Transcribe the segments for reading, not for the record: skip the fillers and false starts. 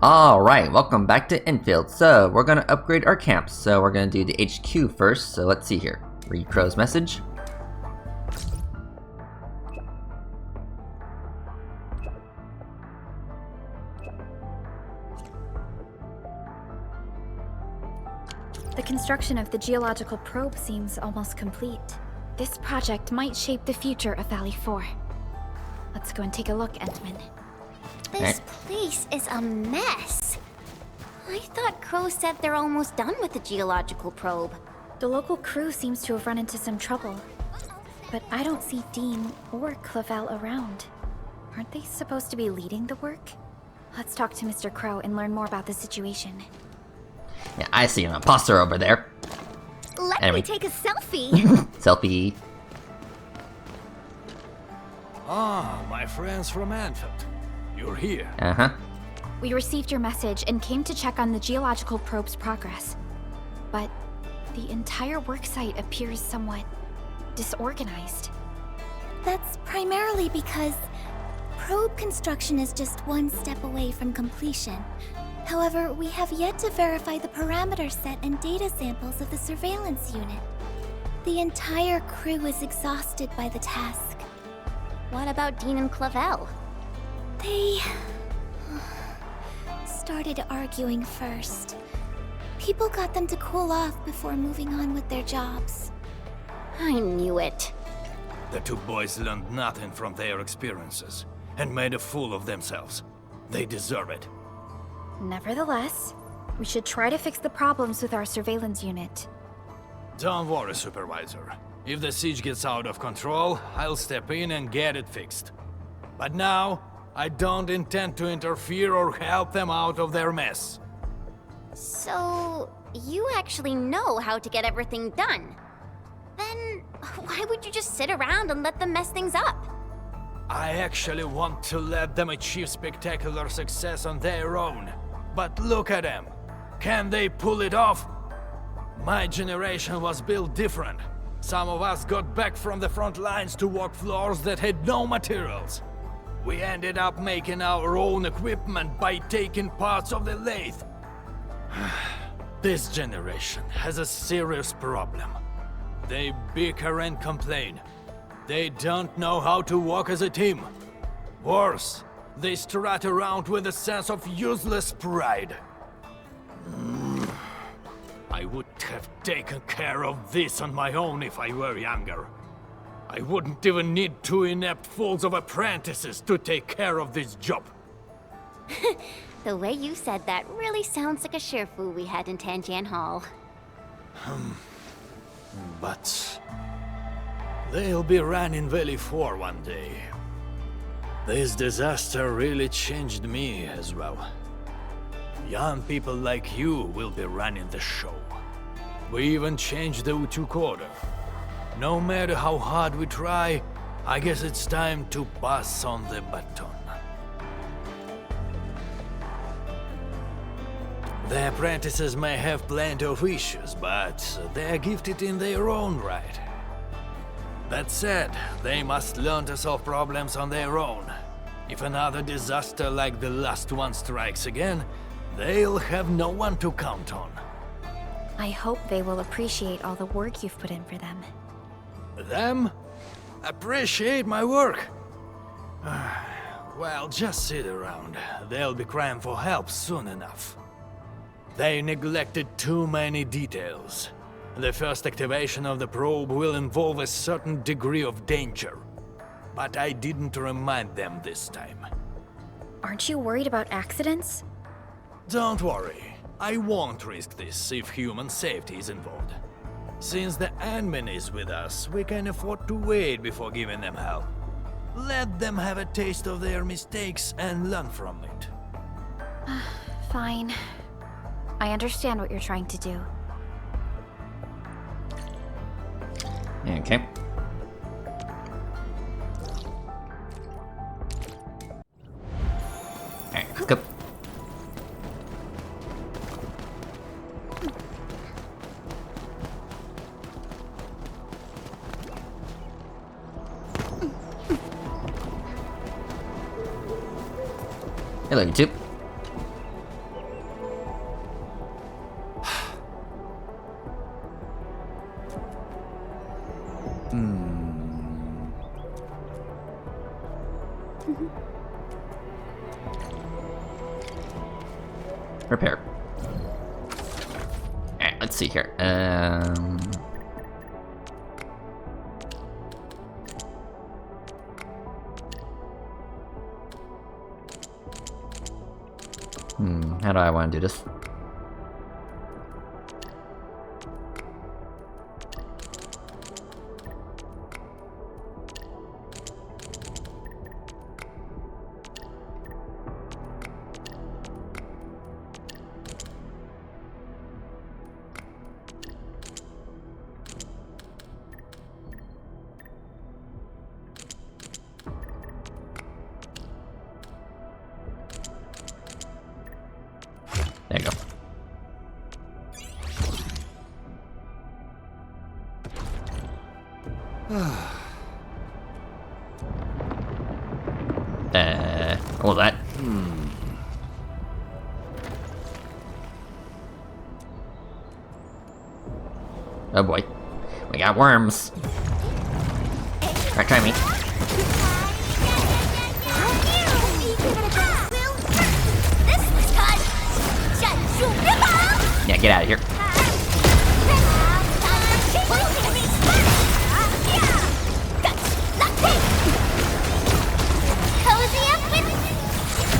Alright, welcome back to Enfield. So, we're gonna upgrade our camps. So, we're gonna do the HQ first. So, let's see here. Read Crow's message. The construction of the geological probe seems almost complete. This project might shape the future of Valley 4. Let's go and take a look, Entman. This place is a mess. I thought Crow said they're almost done with the geological probe. The local crew seems to have run into some trouble. But I don't see Dean or Clavel around. Aren't they supposed to be leading the work? Let's talk to Mr. Crow and learn more about the situation. Yeah, I see an imposter over there. Let me take a selfie. Selfie. Ah, my friends from Endfield. You're here. Uh-huh. We received your message and came to check on the geological probe's progress. But the entire worksite appears somewhat disorganized. That's primarily because probe construction is just one step away from completion. However, we have yet to verify the parameter set and data samples of the surveillance unit. The entire crew is exhausted by the task. What about Dean and Clavel? They started arguing first. People got them to cool off before moving on with their jobs. I knew it. The two boys learned nothing from their experiences and made a fool of themselves. They deserve it. Nevertheless, we should try to fix the problems with our surveillance unit. Don't worry, Supervisor. If the siege gets out of control, I'll step in and get it fixed. But now, I don't intend to interfere or help them out of their mess. So, you actually know how to get everything done? Then, why would you just sit around and let them mess things up? I actually want to let them achieve spectacular success on their own. But look at them. Can they pull it off? My generation was built different. Some of us got back from the front lines to walk floors that had no materials. We ended up making our own equipment by taking parts of the lathe. This generation has a serious problem. They bicker and complain. They don't know how to work as a team. Worse, they strut around with a sense of useless pride. I would have taken care of this on my own if I were younger. I wouldn't even need two inept fools of apprentices to take care of this job. The way you said that really sounds like a Sherfu we had in Tanjian Hall. But they'll be running Valley 4 one day. This disaster really changed me as well. Young people like you will be running the show. We even changed the Utuk order. No matter how hard we try, I guess it's time to pass on the baton. The apprentices may have plenty of issues, but they're gifted in their own right. That said, they must learn to solve problems on their own. If another disaster like the last one strikes again, they'll have no one to count on. I hope they will appreciate all the work you've put in for them. Them? Appreciate my work? Well, just sit around. They'll be crying for help soon enough. They neglected too many details. The first activation of the probe will involve a certain degree of danger. But I didn't remind them this time. Aren't you worried about accidents? Don't worry. I won't risk this if human safety is involved. Since the admin is with us, we can afford to wait before giving them help. Let them have a taste of their mistakes and learn from it. Fine. I understand what you're trying to do. Okay. Alright, let's go. Hello, YouTube. Repair. Alright, let's see here. How do I want to do this? There you go. What was that? Oh boy. We got worms. Alright, try me. Yeah, get out of here.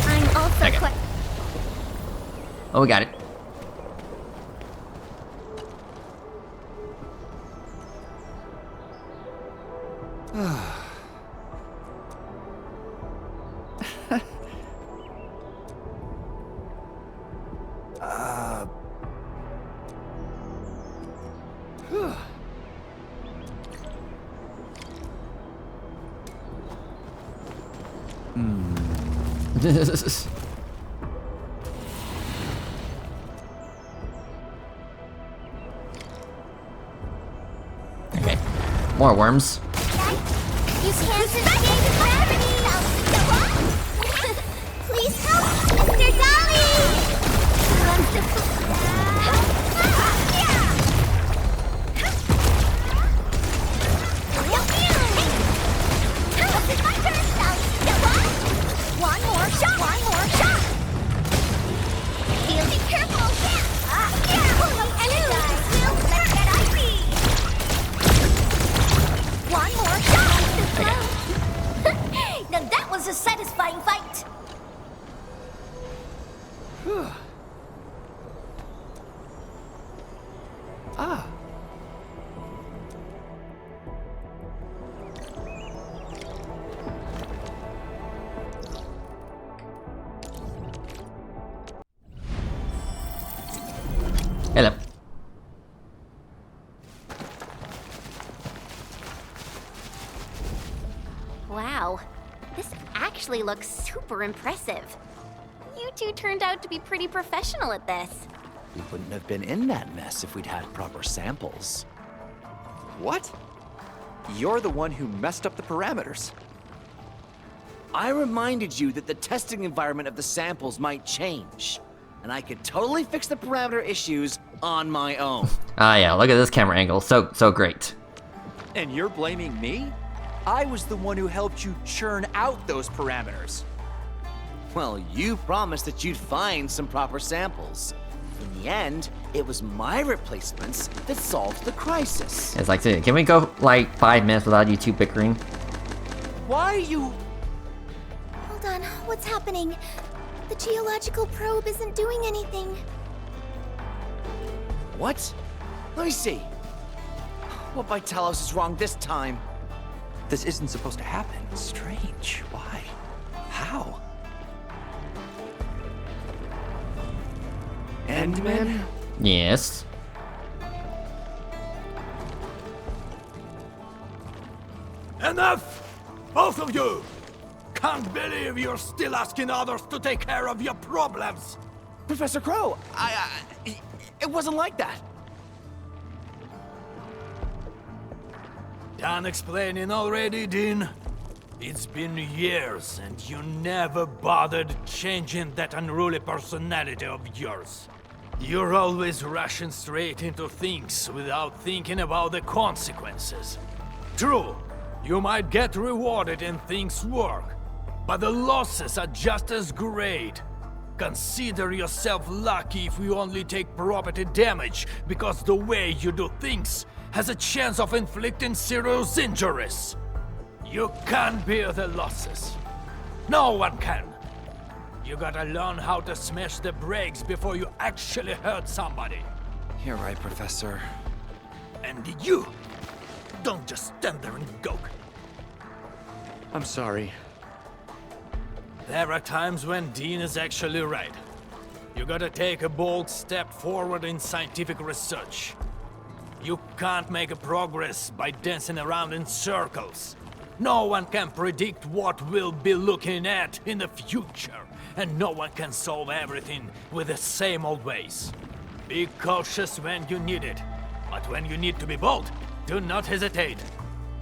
I'm also Okay. Oh, we got it. Okay, more worms. You can't escape gravity! Please help, Mr. Dolly! One more shot! One more shot! Be careful! One more shot! Now that was a satisfying fight! Hello. Wow, this actually looks super impressive. You two turned out to be pretty professional at this. We wouldn't have been in that mess if we'd had proper samples. What? You're the one who messed up the parameters. I reminded you that the testing environment of the samples might change, and I could totally fix the parameter issues on my own. Ah, yeah, look at this camera angle. So great. And you're blaming me? I was the one who helped you churn out those parameters. Well, you promised that you'd find some proper samples. In the end, it was my replacements that solved the crisis. It's like, can we go like 5 minutes without you two bickering? Why are you... Hold on, what's happening? The geological probe isn't doing anything. What? Let me see. What by Talos is wrong this time? This isn't supposed to happen. Strange. Why? How? Endman? Yes. Enough! Both of you! Can't believe you're still asking others to take care of your problems! Professor Crow, it wasn't like that. Done explaining already, Dean? It's been years and you never bothered changing that unruly personality of yours. You're always rushing straight into things without thinking about the consequences. True, you might get rewarded and things work. but the losses are just as great. Consider yourself lucky if you only take property damage, because the way you do things has a chance of inflicting serious injuries. You can't bear the losses. No one can. You gotta learn how to smash the brakes before you actually hurt somebody. You're right, Professor. And you, don't just stand there and gawk. I'm sorry. There are times when Dean is actually right. You gotta take a bold step forward in scientific research. You can't make a progress by dancing around in circles. No one can predict what we'll be looking at in the future, and no one can solve everything with the same old ways. Be cautious when you need it, but when you need to be bold, do not hesitate.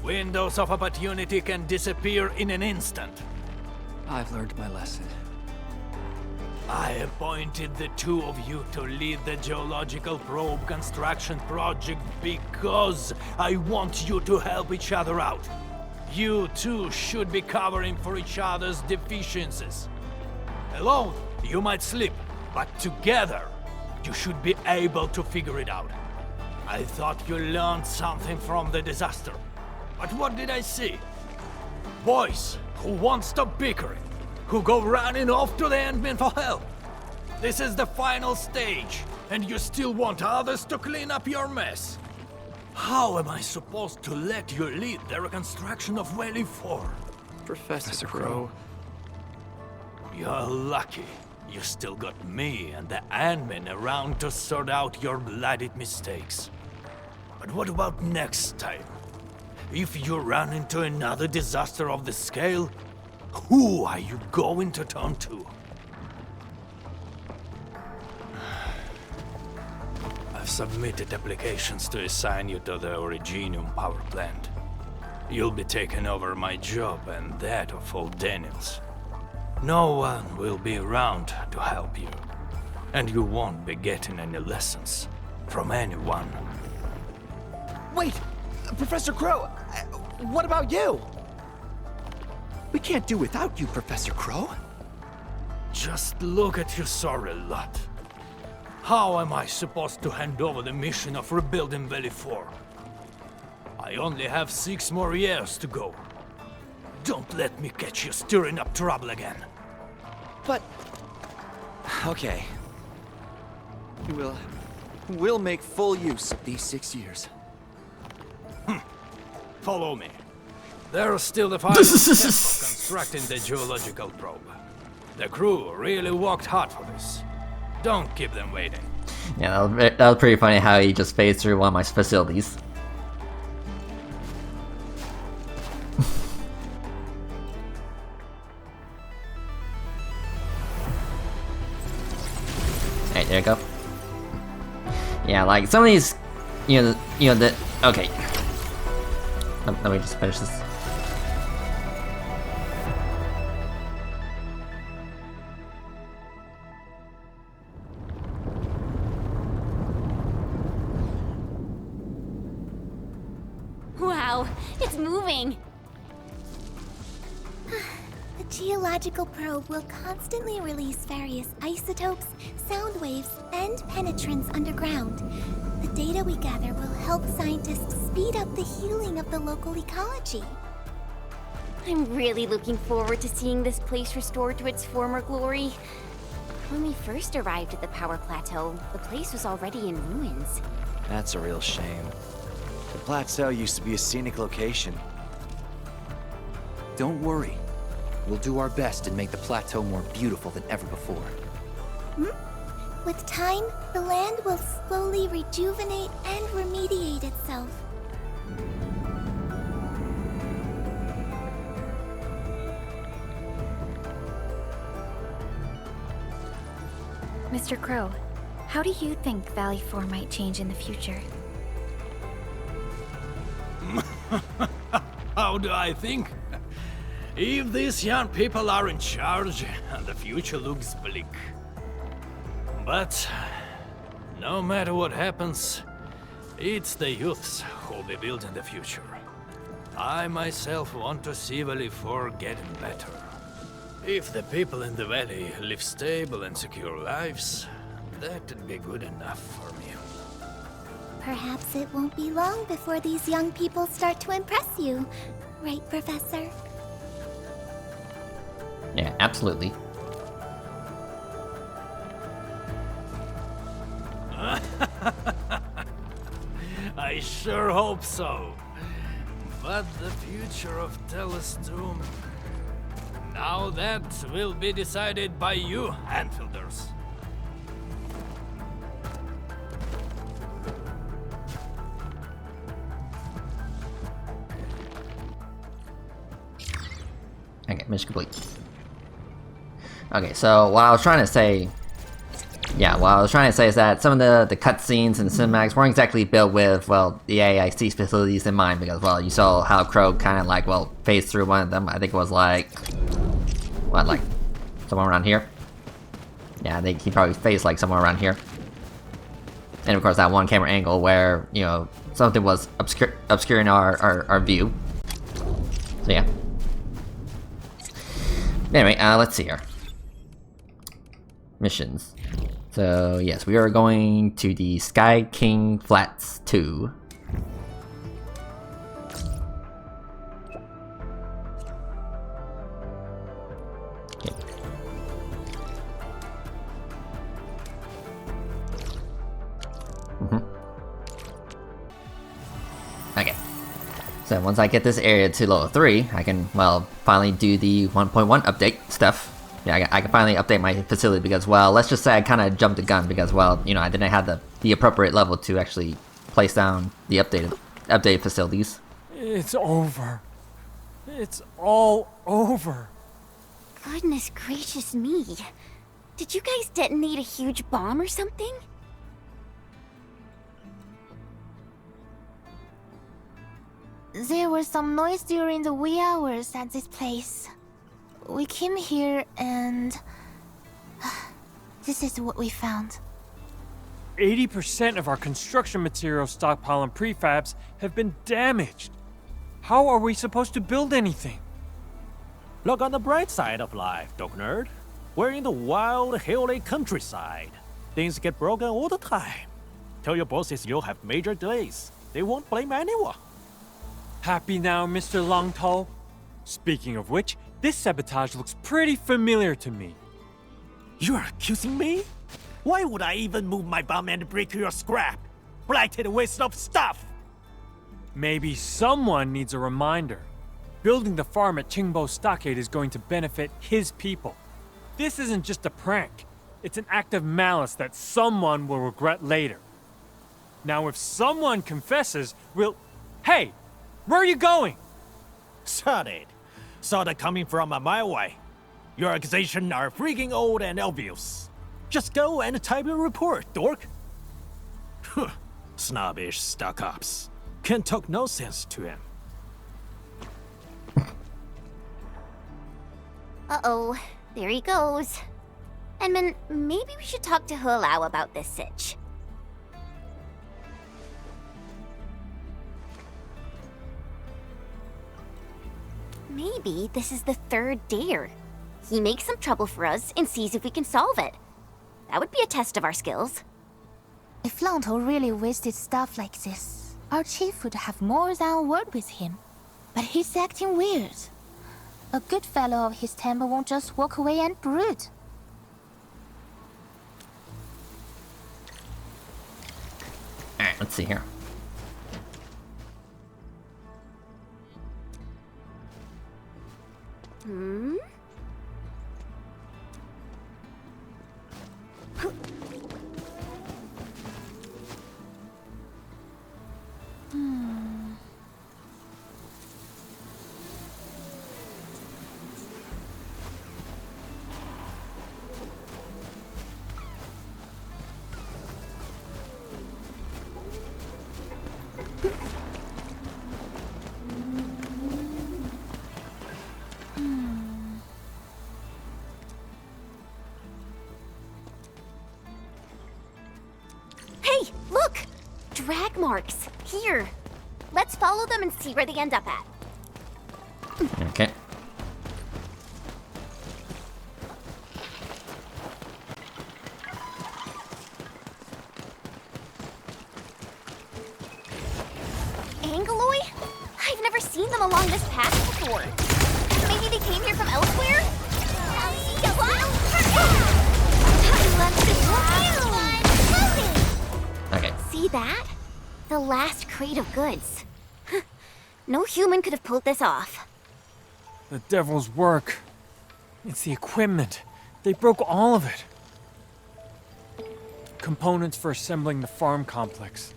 Windows of opportunity can disappear in an instant. I've learned my lesson. I appointed the two of you to lead the geological probe construction project because I want you to help each other out. You two should be covering for each other's deficiencies. Alone, you might slip, but together, you should be able to figure it out. I thought you learned something from the disaster. But what did I see? Boys who won't stop bickering, who go running off to the Endmen for help. This is the final stage, and you still want others to clean up your mess. How am I supposed to let you lead the reconstruction of Valley 4? Professor Crow. You're lucky. You still got me and the Endmen around to sort out your bloodied mistakes. But what about next time? If you run into another disaster of the scale, who are you going to turn to? I've submitted applications to assign you to the Originium power plant. You'll be taking over my job and that of old Daniels. No one will be around to help you, and you won't be getting any lessons from anyone. Wait! Professor Crow! What about you? We can't do without you, Professor Crow. Just look at your sorry lot. How am I supposed to hand over the mission of rebuilding Valley 4? I only have 6 more years to go. Don't let me catch you stirring up trouble again. But... okay. We'll make full use of these 6 years. Follow me. There's still the final step of constructing the geological probe. The crew really worked hard for this. Don't keep them waiting. Yeah, that was pretty funny how he just phased through one of my facilities. Alright, there you go. Yeah, like some of these, okay. Let me just finish this. Wow, it's moving! The geological probe will constantly release various isotopes, sound waves, and penetrants underground. The data we gather will help scientists speed up the healing of the local ecology. I'm really looking forward to seeing this place restored to its former glory. When we first arrived at the power plateau, the place was already in ruins. That's a real shame. The plateau used to be a scenic location. Don't worry. We'll do our best and make the plateau more beautiful than ever before. With time, the land will slowly rejuvenate and remediate itself. Mr. Crow, how do you think Valley 4 might change in the future? How do I think? If these young people are in charge, the future looks bleak. But no matter what happens, it's the youths who'll be building the future. I myself want to see Valley 4 getting better. If the people in the valley live stable and secure lives, that'd be good enough for me. Perhaps it won't be long before these young people start to impress you. Right, Professor? Yeah, absolutely. I sure hope so. But the future of Talos-II... Now that will be decided by you, Enfielders. Okay, mission complete. Okay, so what I was trying to say... Yeah, what I was trying to say is that some of the cutscenes and the cinematics weren't exactly built with, well, the AIC facilities in mind, because, well, you saw how Crow kind of, like, well, phased through one of them. I think it was, like... What, like, somewhere around here? Yeah, I think he probably phased, like, somewhere around here. And, of course, that one camera angle where, you know, something was obscuring our view. So, yeah. Anyway, let's see here. Missions. So, yes, we are going to the Sky King Flats 2. Okay. Okay. So, once I get this area to level 3, I can, well, finally do the 1.1 update stuff. Yeah, I can finally update my facility because, well, let's just say I kind of jumped the gun because, well, you know, I didn't have the appropriate level to actually place down the updated facilities. It's over. It's all over. Goodness gracious me. Did you guys detonate a huge bomb or something? There was some noise during the wee hours at this place. We came here and... this is what we found. 80% of our construction material stockpile and prefabs have been damaged. How are we supposed to build anything? Look on the bright side of life, Dog Nerd. We're in the wild, hilly countryside. Things get broken all the time. Tell your bosses you'll have major delays. They won't blame anyone. Happy now, Mr. Longtall? Speaking of which, this sabotage looks pretty familiar to me. You're accusing me? Why would I even move my bomb and break your scrap? Blighted waste of stuff! Maybe someone needs a reminder. Building the farm at Qingbo Stockade is going to benefit his people. This isn't just a prank. It's an act of malice that someone will regret later. Now if someone confesses, we'll... Hey! Where are you going? Shut it. Saw that coming from a mile away. Your accusations are freaking old and obvious. Just go and type your report, dork. Snobbish stuck-ups. Can't talk no sense to him. Uh-oh, there he goes. Enman, maybe we should talk to Hulao about this sitch. Maybe this is the third dare. He makes some trouble for us and sees if we can solve it. That would be a test of our skills. If Longtall really wasted stuff like this, our chief would have more than a word with him. But he's acting weird. A good fellow of his temper won't just walk away and brood. Alright, let's see here. Hmm? Hey, look! Drag marks. Here. Let's follow them and see where they end up at. Okay. come along this path before. Maybe they came here from elsewhere? Okay. See that? The last crate of goods. No human could have pulled this off. The devil's work. It's the equipment. They broke all of it. Components for assembling the farm complex.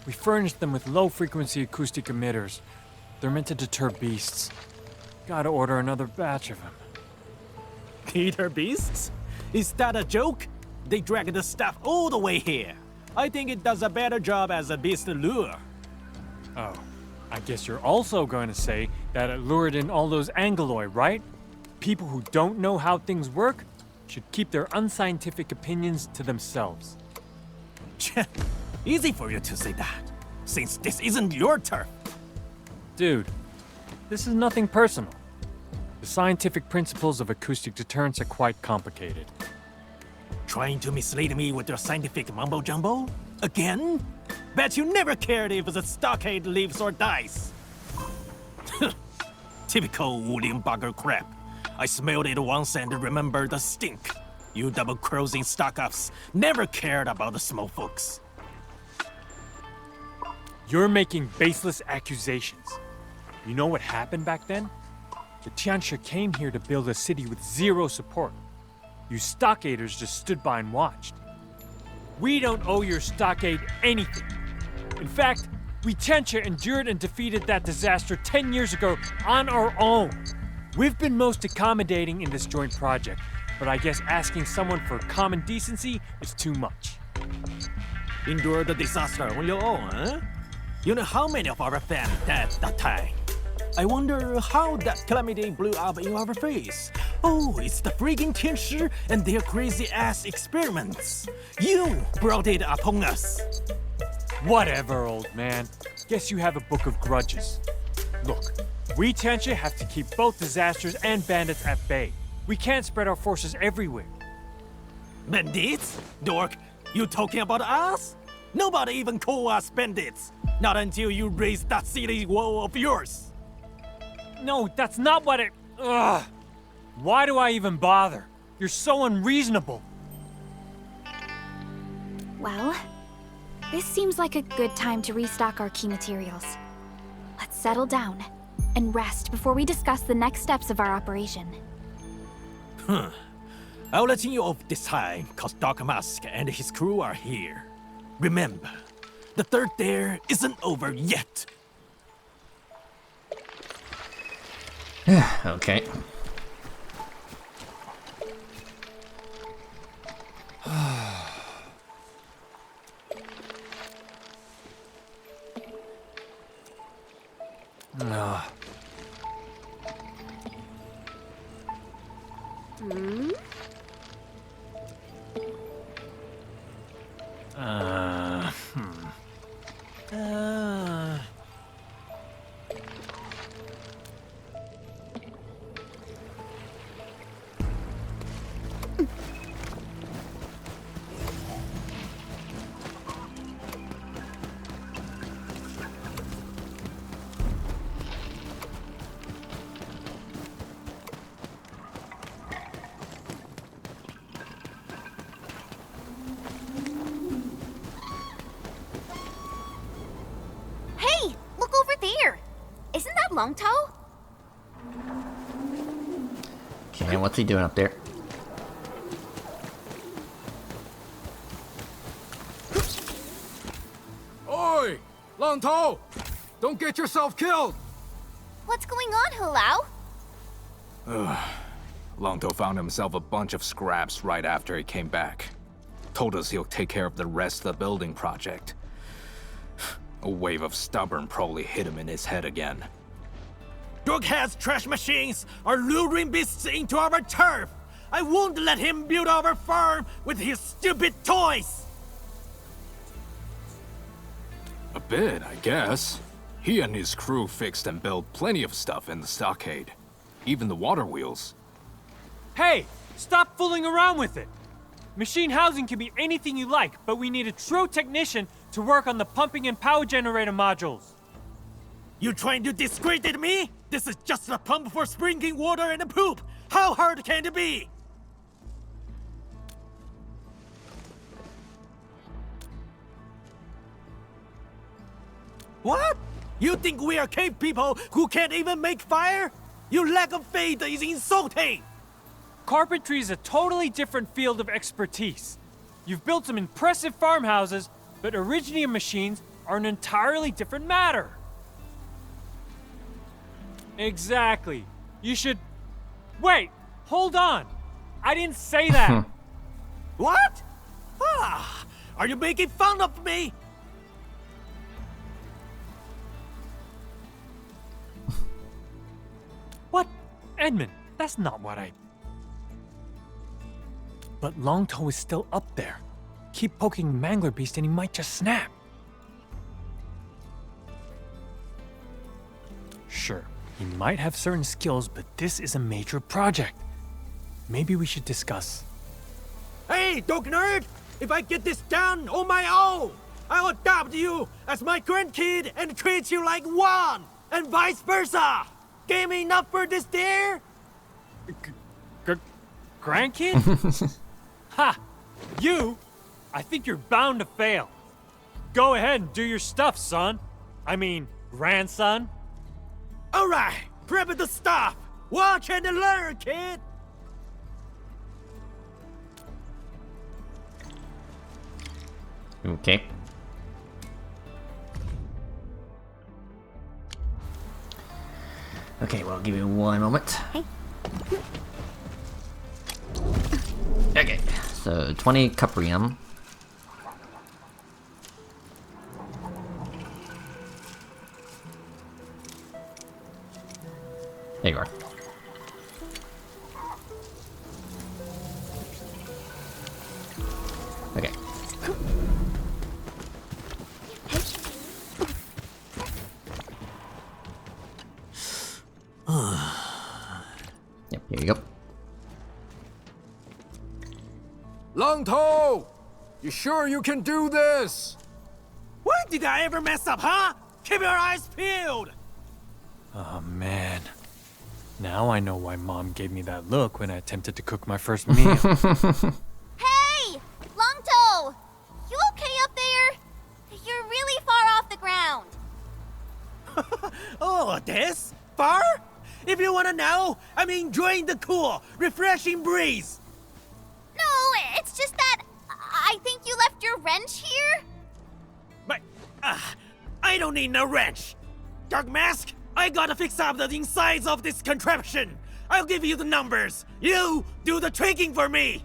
We furnished them with low-frequency acoustic emitters. They're meant to deter beasts. Gotta order another batch of them. Peter beasts? Is that a joke? They dragged the stuff all the way here. I think it does a better job as a beast lure. Oh, I guess you're also going to say that it lured in all those Angoloi, right? People who don't know how things work should keep their unscientific opinions to themselves. Easy for you to say that, since this isn't your turf. Dude, this is nothing personal. The scientific principles of acoustic deterrence are quite complicated. Trying to mislead me with your scientific mumbo-jumbo? Again? Bet you never cared if the stockade lives or dies. Typical William bugger crap. I smelled it once and remember the stink. You double-crossing stock-ups never cared about the small folks. You're making baseless accusations. You know what happened back then? The Tianxia came here to build a city with zero support. You stockaders just stood by and watched. We don't owe your stockade anything. In fact, we Tianxia endured and defeated that disaster 10 years ago on our own. We've been most accommodating in this joint project, but I guess asking someone for common decency is too much. Endure the disaster on your own, huh? You know how many of our fans died that time? I wonder how that calamity blew up in our face. Oh, it's the friggin' Tianshi and their crazy-ass experiments. You brought it upon us. Whatever, old man. Guess you have a book of grudges. Look, we Tianxia have to keep both disasters and bandits at bay. We can't spread our forces everywhere. Bandits? Dork, you talking about us? Nobody even call us bandits. Not until you raise that silly wall of yours. No, that's not what it... Ugh! Why do I even bother? You're so unreasonable. Well, this seems like a good time to restock our key materials. Let's settle down and rest before we discuss the next steps of our operation. I'll let you off this time, cause Dark Mask and his crew are here. Remember, the third dare isn't over yet. Okay. Hey, look over there. Isn't that Long Toe? Okay, what's he doing up there? Oi! Long Toe! Don't get yourself killed! What's going on, Hulao? Long Toe found himself a bunch of scraps right after he came back. Told us he'll take care of the rest of the building project. A wave of stubborn probably hit him in his head again. Dorkhead's trash machines are luring beasts into our turf. I won't let him build our farm with his stupid toys. A bit, I guess. He and his crew fixed and built plenty of stuff in the stockade. Even the water wheels. Hey, stop fooling around with it. Machine housing can be anything you like, but we need a true technician to work on the pumping and power generator modules. You trying to discredit me? This is just a pump for sprinkling water and poop. How hard can it be? What? You think we are cave people who can't even make fire? Your lack of faith is insulting! Carpentry is a totally different field of expertise. You've built some impressive farmhouses, but originium machines are an entirely different matter. Exactly. You should... Wait, hold on. I didn't say that. What? Ah, are you making fun of me? What? Edmund, that's not what I... But Longtoe is still up there. Keep poking Mangler Beast and he might just snap. Sure, he might have certain skills, but this is a major project. Maybe we should discuss. Hey, Dog Nerd! If I get this done on my own, I'll adopt you as my grandkid and treat you like one, and vice versa! Game enough for this dare? Grandkid? Ha! You? I think you're bound to fail. Go ahead and do your stuff, son. I mean, grandson. Alright, prep the stuff! Watch and learn, kid! Okay. Okay, well, give me one moment. Okay, so 20 cuprium. There you are. Okay. Yep, here you go. Longtoe! You sure you can do this? When did I ever mess up, huh? Keep your eyes peeled! Oh, man. Now I know why Mom gave me that look when I attempted to cook my first meal. Hey! Longtoe! You okay up there? You're really far off the ground. Oh, this? Far? If you wanna know, I'm enjoying the cool, refreshing breeze. No, it's just that I think you left your wrench here. But, I don't need no wrench. Dark Mask, I gotta fix up the insides of this contraption. I'll give you the numbers. You do the tweaking for me.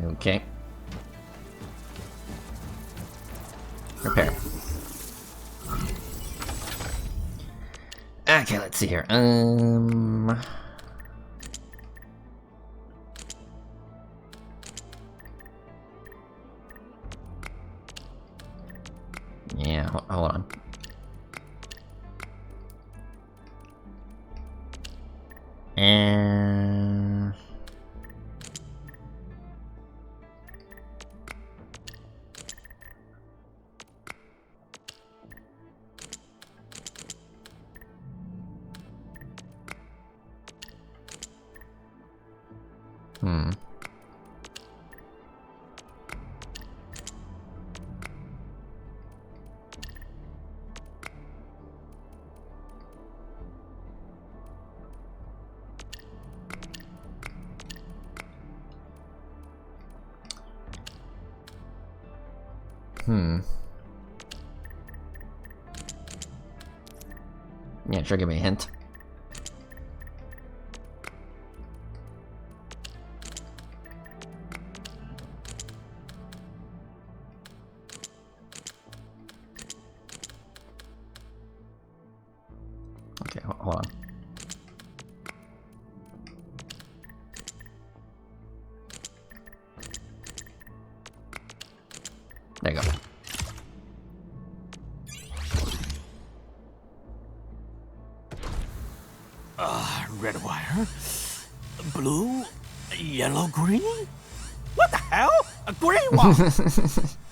Okay. Repair. Okay, let's see here. Yeah, hold on. And yeah, sure, give me a hint. Okay, hold on. There you go. Red wire, blue, yellow, green? What the hell? A green one!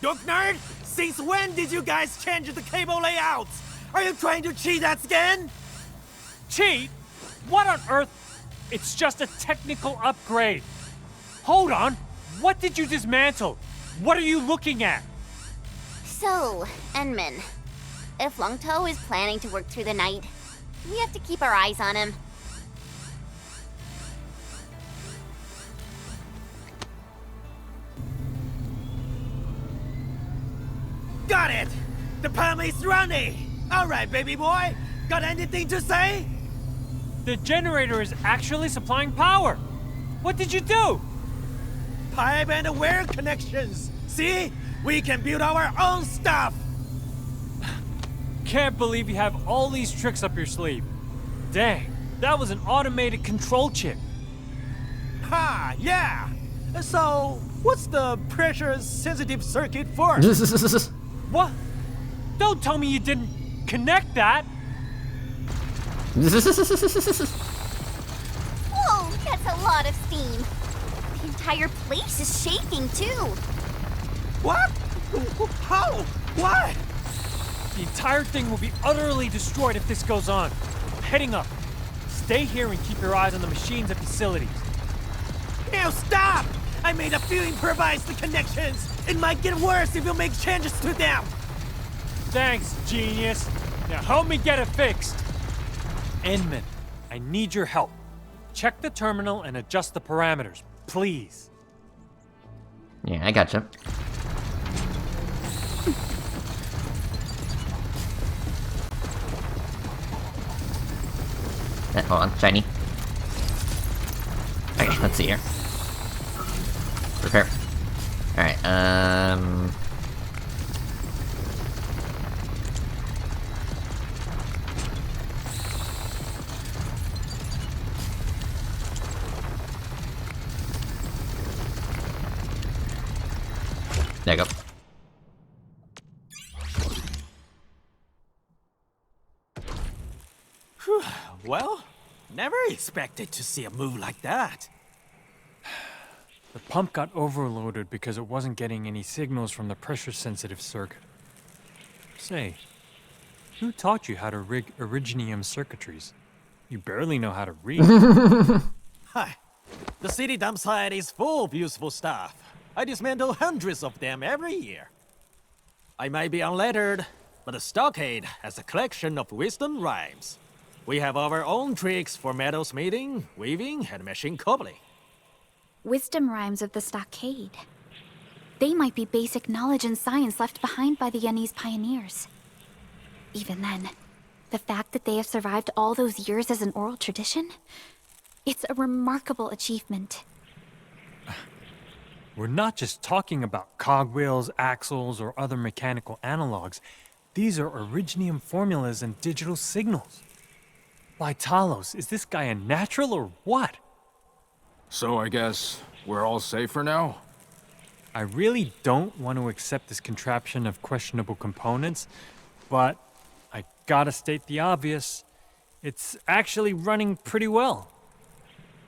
Duck Nerd, since when did you guys change the cable layouts? Are you trying to cheat us again? Cheat? What on earth? It's just a technical upgrade. Hold on. What did you dismantle? What are you looking at? So, Enman, if Lungto is planning to work through the night, we have to keep our eyes on him. Got it! The palm is running! Alright, baby boy, got anything to say? The generator is actually supplying power. What did you do? Pipe and wire connections! See? We can build our own stuff! Can't believe you have all these tricks up your sleeve. Dang, that was an automated control chip. Ha, yeah! So, what's the pressure-sensitive circuit for? What? Don't tell me you didn't connect that! Whoa, that's a lot of steam. The entire place is shaking, too. What? How? Why? The entire thing will be utterly destroyed if this goes on. I'm heading up. Stay here and keep your eyes on the machines and facilities. Now stop! I made a few improvised connections. It might get worse if you make changes to them. Thanks, genius. Now help me get it fixed. Endman, I need your help. Check the terminal and adjust the parameters, please. Yeah, I gotcha. Hold on, shiny. Okay, let's see here. Prepare. Alright, there you go. Well, never expected to see a move like that. The pump got overloaded because it wasn't getting any signals from the pressure-sensitive circuit. Say, who taught you how to rig Originium circuitries? You barely know how to read. Hi. The city dump site is full of useful stuff. I dismantle hundreds of them every year. I might be unlettered, but the stockade has a collection of wisdom rhymes. We have our own tricks for metal smithing, weaving, and machine cobbling. Wisdom rhymes of the stockade. They might be basic knowledge and science left behind by the Yenni's pioneers. Even then, the fact that they have survived all those years as an oral tradition, it's a remarkable achievement. We're not just talking about cogwheels, axles, or other mechanical analogs. These are Originium formulas and digital signals. By Talos, is this guy a natural or what? So I guess we're all safe for now? I really don't want to accept this contraption of questionable components, but I gotta state the obvious. It's actually running pretty well.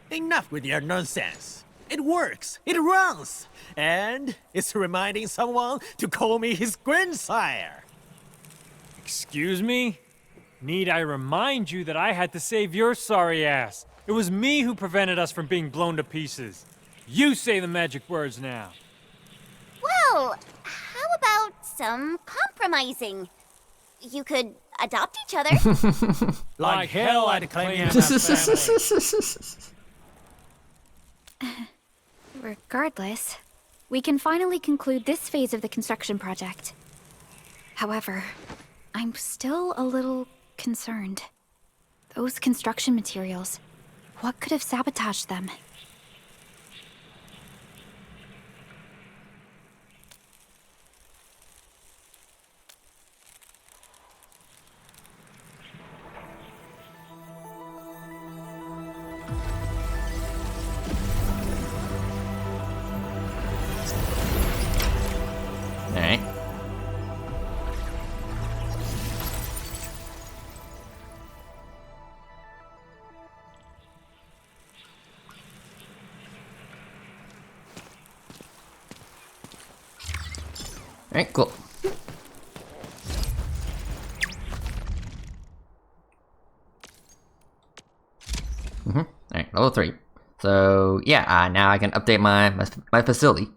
Enough with your nonsense. It works, it runs, and it's reminding someone to call me his grandsire. Excuse me? Need I remind you that I had to save your sorry ass? It was me who prevented us from being blown to pieces. You say the magic words now. Well, how about some compromising? You could adopt each other. Like hell, I'd claim you as family. Regardless, we can finally conclude this phase of the construction project. However, I'm still a little concerned. Those construction materials, what could have sabotaged them? Alright. Alright, cool. Alright, level 3. So, yeah, now I can update my facility.